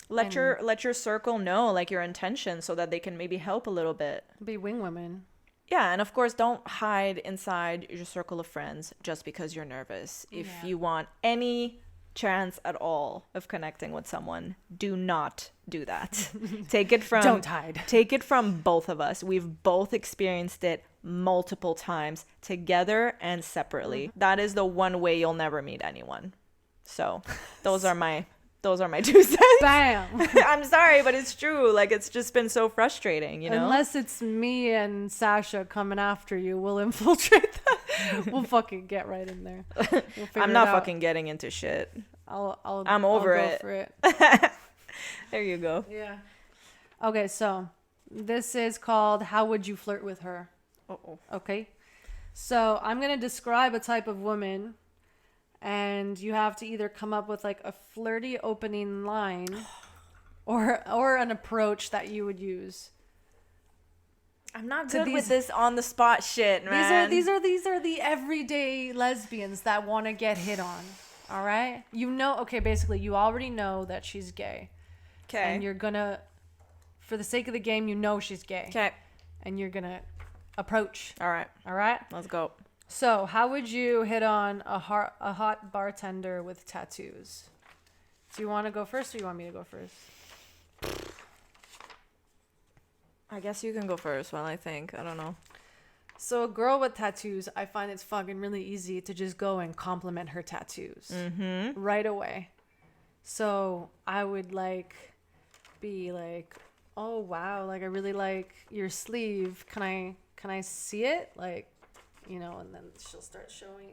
Let your circle know like your intention so that they can maybe help a little bit. Be wing women. Yeah, and of course don't hide inside your circle of friends just because you're nervous. If you want any chance at all of connecting with someone, do not do that. Don't hide. Take it from both of us. We've both experienced it multiple times, together and separately. That is the one way you'll never meet anyone. So those are my 2 cents. Bam. I'm sorry, but it's true. Like, it's just been so frustrating, you know? Unless it's me and Sasha coming after you, we'll infiltrate that. We'll fucking get right in there. I'm not fucking getting into shit. I'm over it. For it. There you go. Yeah. Okay, so this is called How Would You Flirt with Her? Uh-oh. Okay. So I'm going to describe a type of woman, and you have to either come up with like a flirty opening line or an approach that you would use. I'm not good with this on the spot shit, man. These are the everyday lesbians that want to get hit on. All right? You know, okay, basically you already know that she's gay. Okay. And you're going to, for the sake of the game, you know she's gay. Okay. And you're going to approach. All right. Let's go. So, how would you hit on a hot bartender with tattoos? Do you want to go first, or you want me to go first? I guess you can go first while I think. I don't know. So, a girl with tattoos, I find it's fucking really easy to just go and compliment her tattoos right away. So, I would be like, oh wow, like I really like your sleeve. Can I see it? Like, you know, and then she'll start showing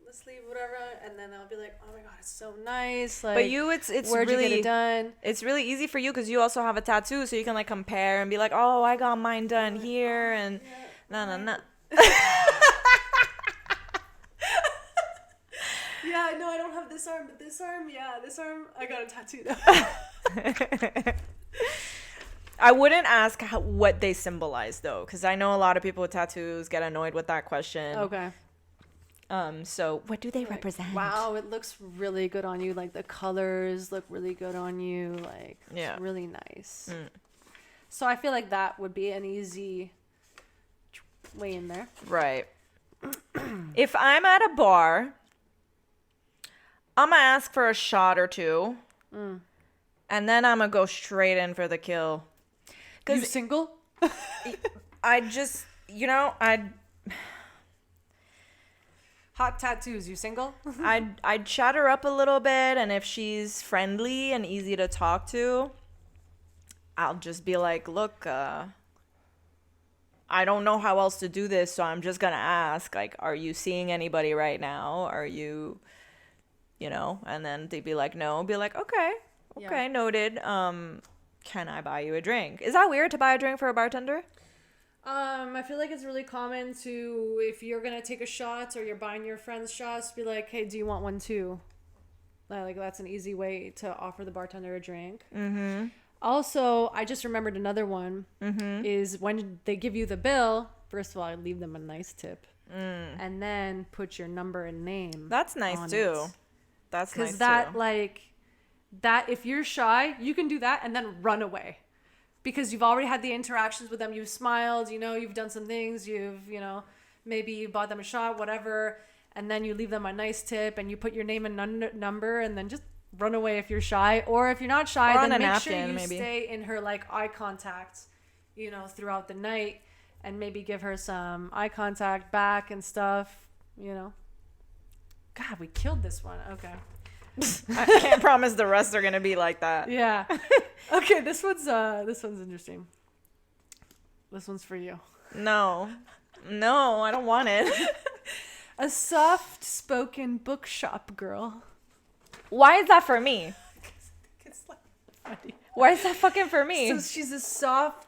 the sleeve, whatever, and then I'll be like, oh my god, it's so nice. Like, but it's where'd really, you get it done? It's really easy for you because you also have a tattoo, so you can like compare and be like, oh, I got mine done here, and no. Yeah, no, I don't have this arm, but this arm, I got a tattoo. I wouldn't ask what they symbolize though, because I know a lot of people with tattoos get annoyed with that question. Okay. So what do they represent? Wow, it looks really good on you. Like the colors look really good on you. Like it's really nice. So I feel like that would be an easy way in there. Right. If I'm at a bar, I'm gonna ask for a shot or two, and then I'm gonna go straight in for the kill. You single? I just, Hot tattoos. You single? I'd chat her up a little bit, and if she's friendly and easy to talk to, I'll just be like, look, I don't know how else to do this, so I'm just gonna ask, like, are you seeing anybody right now? Are you, and then they'd be like, no. Be like, okay, Yeah. noted. Can I buy you a drink? Is that weird to buy a drink for a bartender? I feel like it's really common to, if you're gonna take a shot or you're buying your friends shots, be like, hey, do you want one too? Like, that's an easy way to offer the bartender a drink. Mm-hmm. Also, I just remembered another one is when they give you the bill, first of all, I leave them a nice tip. And then put your number and name. That's nice too. That's nice too. Because that if you're shy, you can do that and then run away. Because you've already had the interactions with them. You've smiled, you've done some things. Maybe you bought them a shot, whatever. And then you leave them a nice tip and you put your name and number and then just run away if you're shy. Or if you're not shy, then make sure you stay in her eye contact, throughout the night. And maybe give her some eye contact back and stuff, God, we killed this one. Okay. I can't promise the rest are gonna be like that. Yeah. Okay, this one's interesting. This one's for you. No, I don't want it. A soft-spoken bookshop girl. Why is that for me? It's funny. Why is that fucking for me? So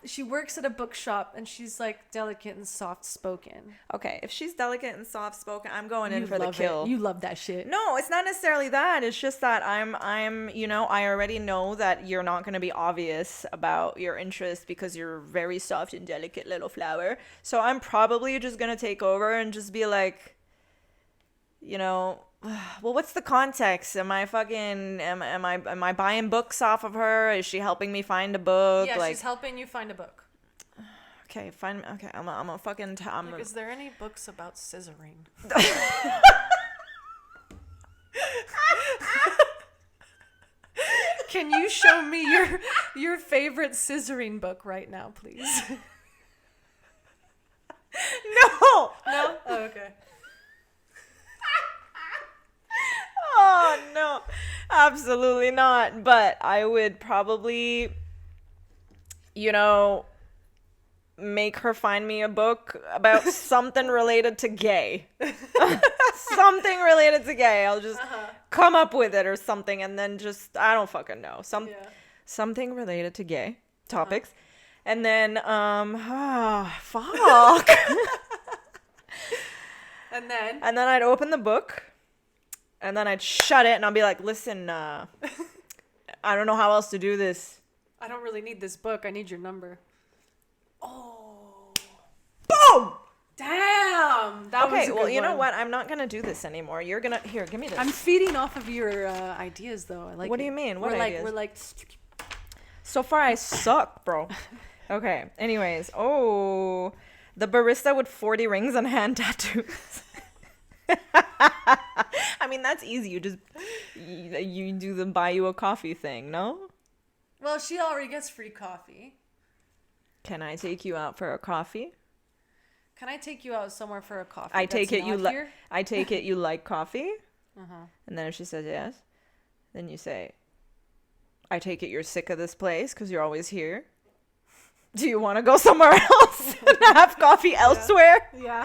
she works at a bookshop and she's delicate and soft-spoken. Okay, if she's delicate and soft-spoken, I'm going in for the kill. You love that shit. No, it's not necessarily that. It's just that I'm I already know that you're not going to be obvious about your interest because you're a very soft and delicate little flower. So I'm probably just going to take over and just be like, well, what's the context? Am I buying books off of her? Is she helping me find a book? Yeah, she's helping you find a book. Okay, fine. Okay, I'm a fucking. Is there any books about scissoring? Can you show me your favorite scissoring book right now, please? No. No? Oh, okay. Oh, no. Absolutely not. But I would probably, make her find me a book about something related to gay. Something related to gay. I'll just come up with it or something and then I don't fucking know. Something related to gay topics. And then, fuck. And then I'd open the book. And then I'd shut it and I'll be like, listen, I don't know how else to do this. I don't really need this book. I need your number. Oh. Boom! Damn! That was a good well, you know one. what? I'm not going to do this anymore. You're going to... Here, give me this. I'm feeding off of your ideas, though. I like What do you mean? What ideas? We're like... So far, I suck, bro. Okay. Anyways. Oh. The barista with 40 rings and hand tattoos. I mean, that's easy. You do the buy you a coffee thing, no? Well, she already gets free coffee. Can I take you out for a coffee? Can I take you out somewhere for a coffee? I take it you like coffee. And then if she says yes, then you say, I take it you're sick of this place because you're always here. Do you want to go somewhere else and have coffee elsewhere? Yeah.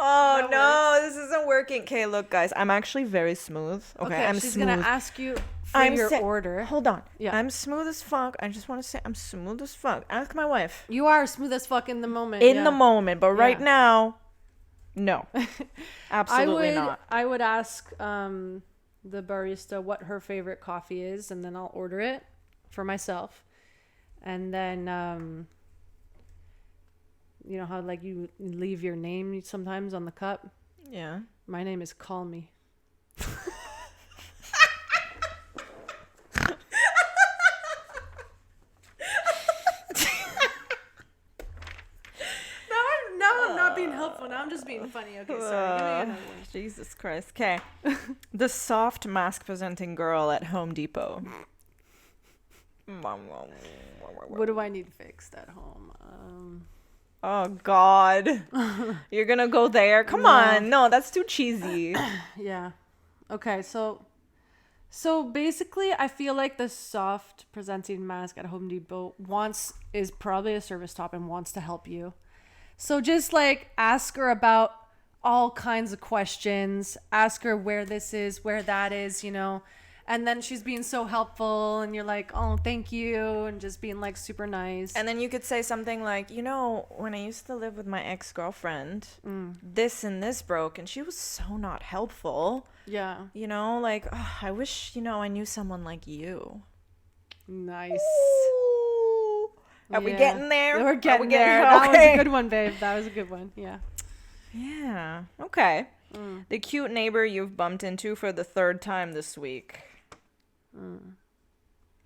Oh, no, this isn't working. Okay, look, guys, I'm actually very smooth. Okay, she's smooth. going to ask you for your order. Hold on. Yeah. I'm smooth as fuck. I just want to say I'm smooth as fuck. Ask my wife. You are smooth as fuck in the moment. In the moment, but right now, no. Absolutely not. I would ask the barista what her favorite coffee is, and then I'll order it for myself. And then... you know how you leave your name sometimes on the cup? Yeah. My name is Call Me. Now I'm not being helpful. Now I'm just being funny. Okay, sorry. Give me another one. Jesus Christ. Okay. The soft mask presenting girl at Home Depot. What do I need fixed at home? Oh, God. You're gonna go there? Come on. No, that's too cheesy. Yeah. Okay, so basically I feel like the soft presenting mask at Home Depot is probably a service top and wants to help you. So just like ask her about all kinds of questions. Ask her where this is, where that is, And then she's being so helpful and you're like, oh, thank you. And just being like super nice. And then you could say something like, when I used to live with my ex-girlfriend, this and this broke and she was so not helpful. Yeah. I wish, I knew someone like you. Nice. Ooh. Are we getting there? We're getting there. Okay. That was a good one, babe. That was a good one. Yeah. Yeah. Okay. The cute neighbor you've bumped into for the third time this week.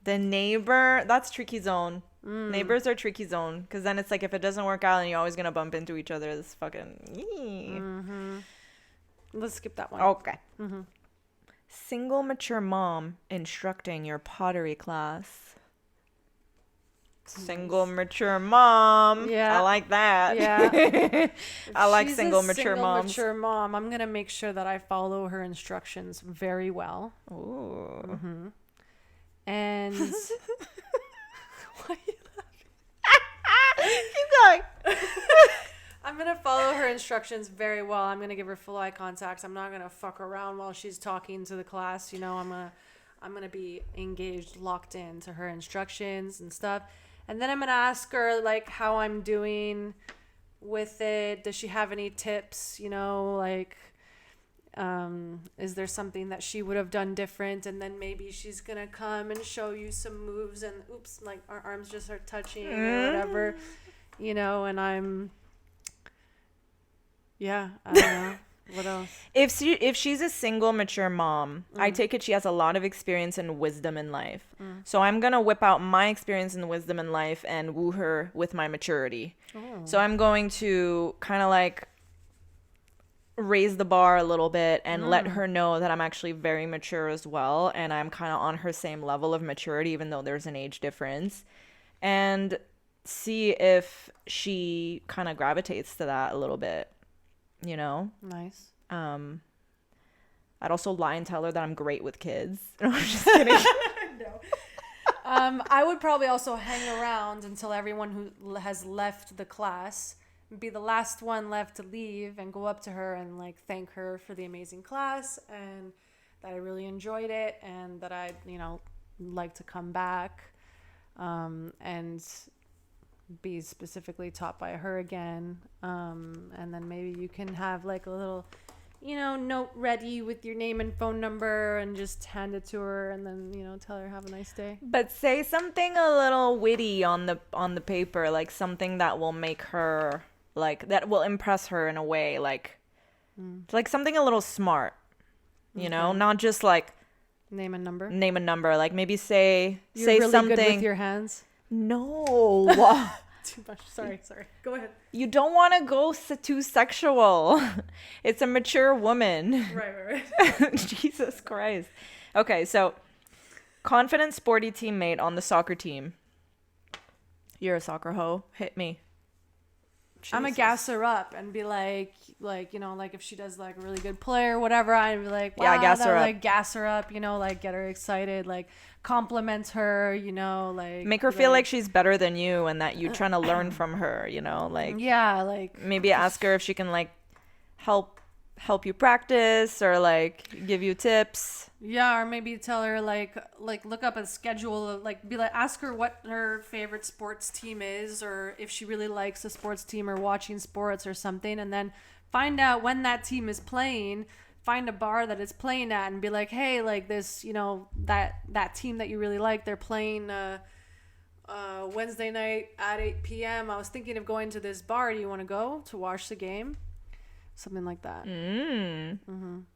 The neighbor, that's tricky zone. Neighbors are tricky zone because then it's like if it doesn't work out and you're always gonna bump into each other, it's fucking. Let's skip that one. Okay. Single mature mom instructing your pottery class. Single mature mom. Yeah. I like that. Yeah. I like single mature moms. Mature mom. I'm gonna make sure that I follow her instructions very well. Ooh. And why are you laughing? Keep going. I'm gonna follow her instructions very well. I'm gonna give her full eye contact. I'm not gonna fuck around while she's talking to the class. I'm gonna be engaged, locked into her instructions and stuff. And then I'm gonna ask her like how I'm doing with it. Does she have any tips? Is there something that she would have done different? And then maybe she's gonna come and show you some moves and oops, like our arms just are touching or whatever, and I'm I don't know. What else? If she's a single mature mom, I take it she has a lot of experience and wisdom in life. So I'm gonna whip out my experience and wisdom in life and woo her with my maturity. So I'm going to kind of like raise the bar a little bit and let her know that I'm actually very mature as well, and I'm kind of on her same level of maturity even though there's an age difference, and see if she kind of gravitates to that a little bit. Nice. I'd also lie and tell her that I'm great with kids. No, I'm just kidding. No. I would probably also hang around until everyone who has left the class, be the last one left to leave, and go up to her and like thank her for the amazing class and that I really enjoyed it and that I'd like to come back, and be specifically taught by her again, and then maybe you can have like a little note ready with your name and phone number and just hand it to her and then tell her have a nice day. But say something a little witty on the paper, like something that will make her like that will impress her in a way, like something a little smart, not just like name and number, like maybe say really something good with your hands. No. Too much. Sorry. Go ahead. You don't want to go too sexual. It's a mature woman. Right. Jesus Christ. Okay, so confident, sporty teammate on the soccer team. You're a soccer hoe. Hit me. I'm gonna gas her up and be like if she does like a really good play or whatever, I'd be like, wow, gas her up. Like gas her up, like get her excited, like compliment her, like make her feel like she's better than you and that you're trying to learn from her, like maybe ask her if she can like help you practice or like give you tips. Yeah, or maybe tell her like look up a schedule, like be like ask her what her favorite sports team is or if she really likes a sports team or watching sports or something, and then find out when that team is playing, find a bar that it's playing at and be like, hey, like this, that team that you really like, they're playing Wednesday night at 8 p.m. I was thinking of going to this bar. Do you want to go to watch the game? Something like that.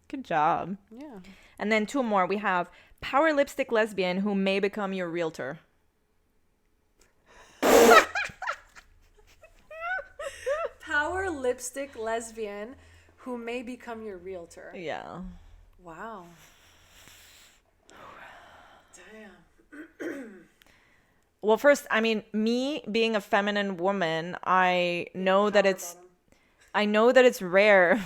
Good job. Yeah. And then 2 more. We have power lipstick lesbian who may become your realtor. Power lipstick lesbian who may become your realtor. Yeah. Wow. Damn. Well, first, I mean, me being a feminine woman, I know that it's rare.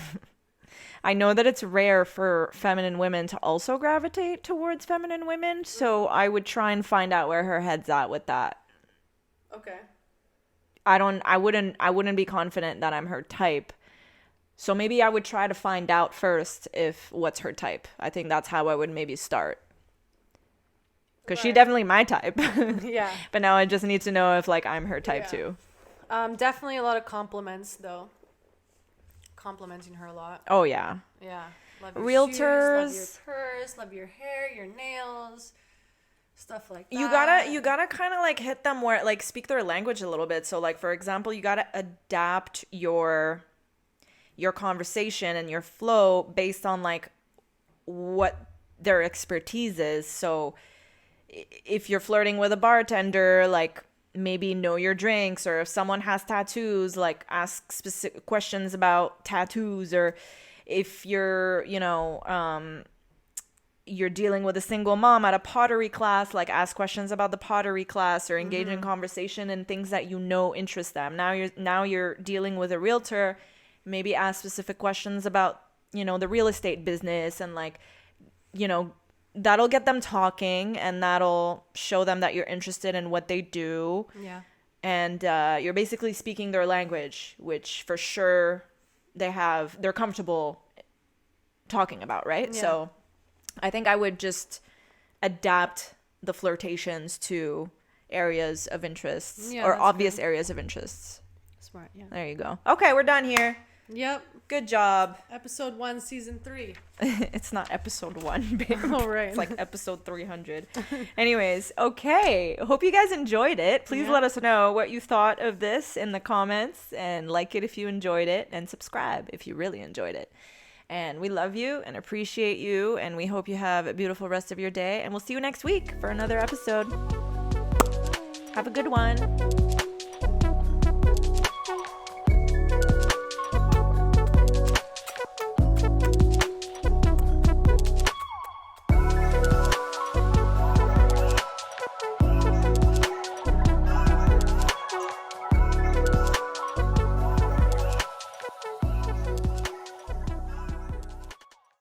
I know that it's rare for feminine women to also gravitate towards feminine women, so I would try and find out where her head's at with that. Okay. I wouldn't be confident that I'm her type. So maybe I would try to find out first if what's her type. I think that's how I would maybe start. Because she's definitely my type. Yeah. But now I just need to know if, like, I'm her type too. Definitely a lot of compliments, though. Complimenting her a lot. Oh, yeah. Yeah. Love your Realtors. shoes, love your purse, love your hair, your nails, stuff like that. You gotta kind of, like, hit them where, like, speak their language a little bit. So, like, for example, you gotta adapt your conversation and your flow based on, like, what their expertise is. So if you're flirting with a bartender, like, maybe know your drinks, or if someone has tattoos, like, ask specific questions about tattoos, or if you're, you're dealing with a single mom at a pottery class, like, ask questions about the pottery class, or engage in conversation and things that interest them. Now you're dealing with a realtor, maybe ask specific questions about, the real estate business, and, like, that'll get them talking, and that'll show them that you're interested in what they do. Yeah. And you're basically speaking their language, which for sure they're comfortable talking about, right? Yeah. So I think I would just adapt the flirtations to areas of interests, or obvious areas of interests. Smart, yeah. There you go. Okay, we're done here. Yep. Good job. Episode 1, season 3. It's not episode 1, babe. Oh, right. It's like episode 300. Anyways, okay. Hope you guys enjoyed it. Please let us know what you thought of this in the comments, and like it if you enjoyed it, and subscribe if you really enjoyed it. And we love you and appreciate you, and we hope you have a beautiful rest of your day, and we'll see you next week for another episode. Have a good one.